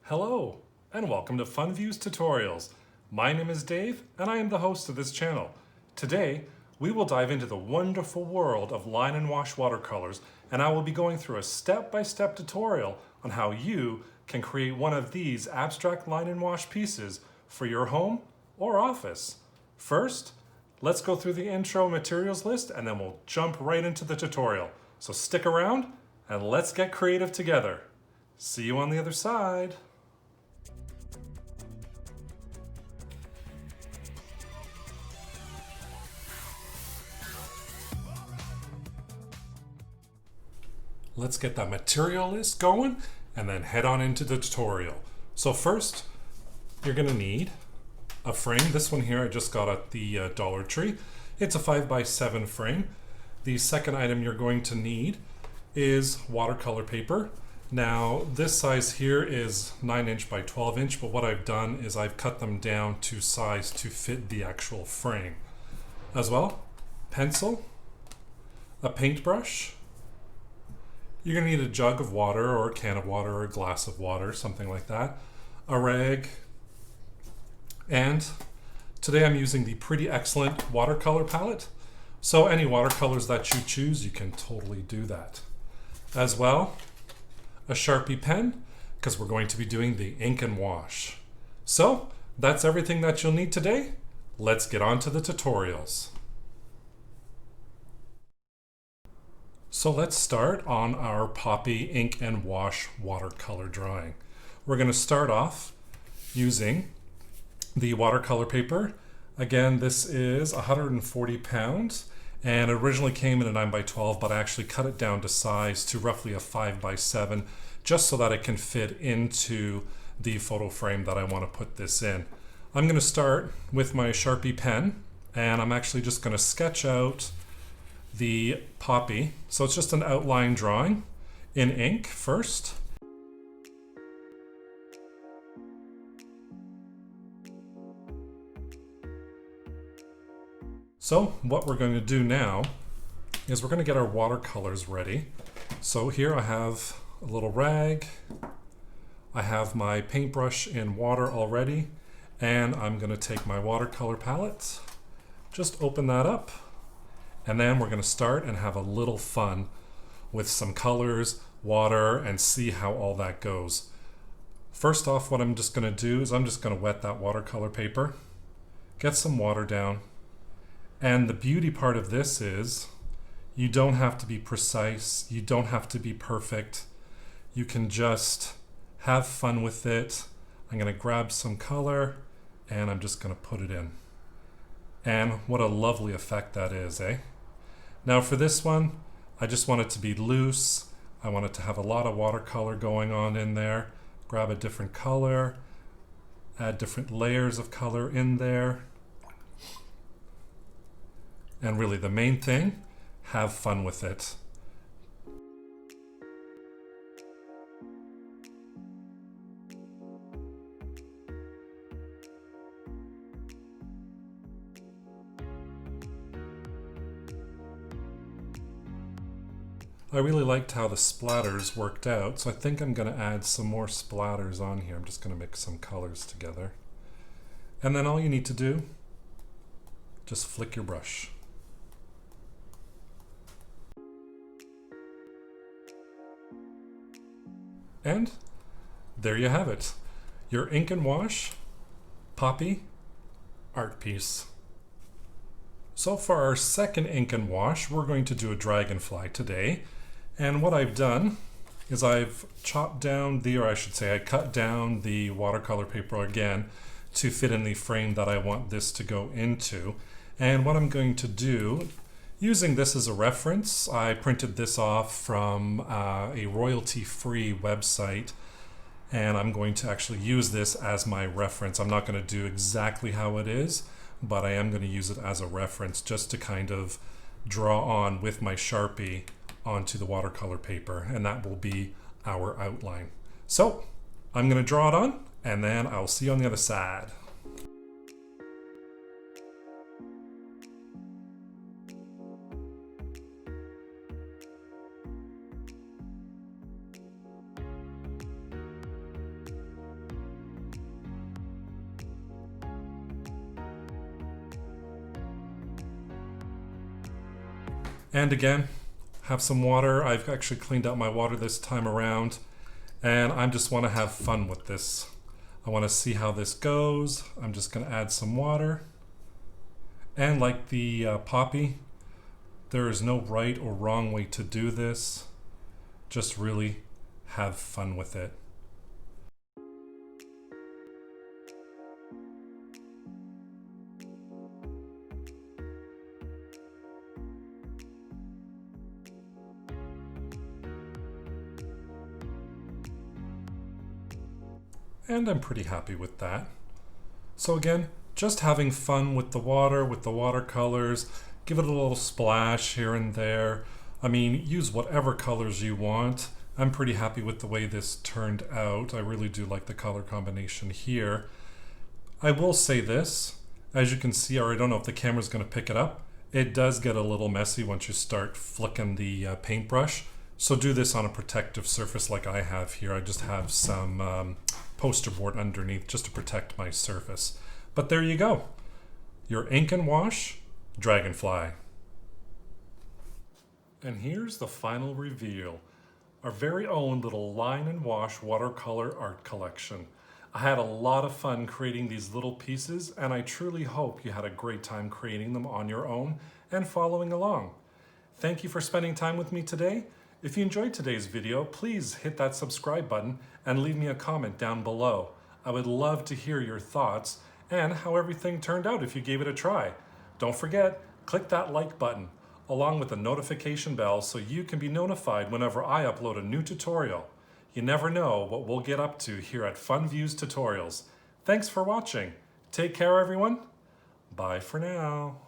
Hello, and welcome to Fun Views Tutorials. My name is Dave, and I am the host of this channel. Today, we will dive into the wonderful world of line and wash watercolors, and I will be going through a step-by-step tutorial on how you can create one of these abstract line and wash pieces for your home or office. First, let's go through the intro materials list, and then we'll jump right into the tutorial. So stick around, and let's get creative together. See you on the other side. Let's get that material list going and then head on into the tutorial. So first, you're gonna need a frame. This one here I just got at the Dollar Tree. It's a 5x7 frame. The second item you're going to need is watercolor paper. Now this size here is 9" by 12", but what I've done is I've cut them down to size to fit the actual frame. As well, pencil, a paintbrush. You're gonna need a jug of water or a can of water or a glass of water, something like that. A rag. And today I'm using the Pretty Excellent watercolor palette. So any watercolors that you choose, you can totally do that. As well, a Sharpie pen, because we're going to be doing the ink and wash. So that's everything that you'll need today. Let's get on to the tutorials. So let's start on our Poppy ink and wash watercolor drawing. We're going to start off using the watercolor paper. Again, this is 140 pounds and it originally came in a 9x12, but I actually cut it down to size to roughly a 5x7 just so that it can fit into the photo frame that I want to put this in. I'm going to start with my Sharpie pen and I'm actually just going to sketch out the poppy. So it's just an outline drawing in ink first. So what we're going to do now is we're going to get our watercolors ready. So here I have a little rag. I have my paintbrush in water already, and I'm going to take my watercolor palette, just open that up. And then we're going to start and have a little fun with some colors, water, and see how all that goes. First off, what I'm just going to do is I'm just going to wet that watercolor paper, get some water down. And the beauty part of this is you don't have to be precise. You don't have to be perfect. You can just have fun with it. I'm going to grab some color and I'm just going to put it in. And what a lovely effect that is, eh? Now for this one, I just want it to be loose. I want it to have a lot of watercolor going on in there. Grab a different color, add different layers of color in there. And really the main thing, have fun with it. I really liked how the splatters worked out, so I think I'm going to add some more splatters on here. I'm just going to mix some colors together. And then all you need to do, just flick your brush. And there you have it, your ink and wash poppy art piece. So for our second ink and wash, we're going to do a dragonfly today. And what I've done is I've chopped down or I should say I cut down the watercolor paper again to fit in the frame that I want this to go into. And what I'm going to do, using this as a reference, I printed this off from a royalty-free website, and I'm going to actually use this as my reference. I'm not going to do exactly how it is, but I am going to use it as a reference just to kind of draw on with my Sharpie onto the watercolor paper, and that will be our outline. So I'm going to draw it on, and then I'll see you on the other side. And again, have some water. I've actually cleaned out my water this time around, and I just want to have fun with this. I want to see how this goes. I'm just going to add some water. And like the poppy, there is no right or wrong way to do this. Just really have fun with it. And I'm pretty happy with that. So again, just having fun with the water, with the watercolors. Give it a little splash here and there. I mean, use whatever colors you want. I'm pretty happy with the way this turned out. I really do like the color combination here. I will say this, as you can see, or I don't know if the camera's going to pick it up, it does get a little messy once you start flicking the paintbrush. So do this on a protective surface like I have here. I just have some poster board underneath just to protect my surface. But there you go. Your ink and wash Dragonfly. And here's the final reveal. Our very own little line and wash watercolor art collection. I had a lot of fun creating these little pieces, and I truly hope you had a great time creating them on your own and following along. Thank you for spending time with me today. If you enjoyed today's video, please hit that subscribe button and leave me a comment down below. I would love to hear your thoughts and how everything turned out if you gave it a try. Don't forget, click that like button along with the notification bell so you can be notified whenever I upload a new tutorial. You never know what we'll get up to here at Fun Views Tutorials. Thanks for watching. Take care, everyone. Bye for now.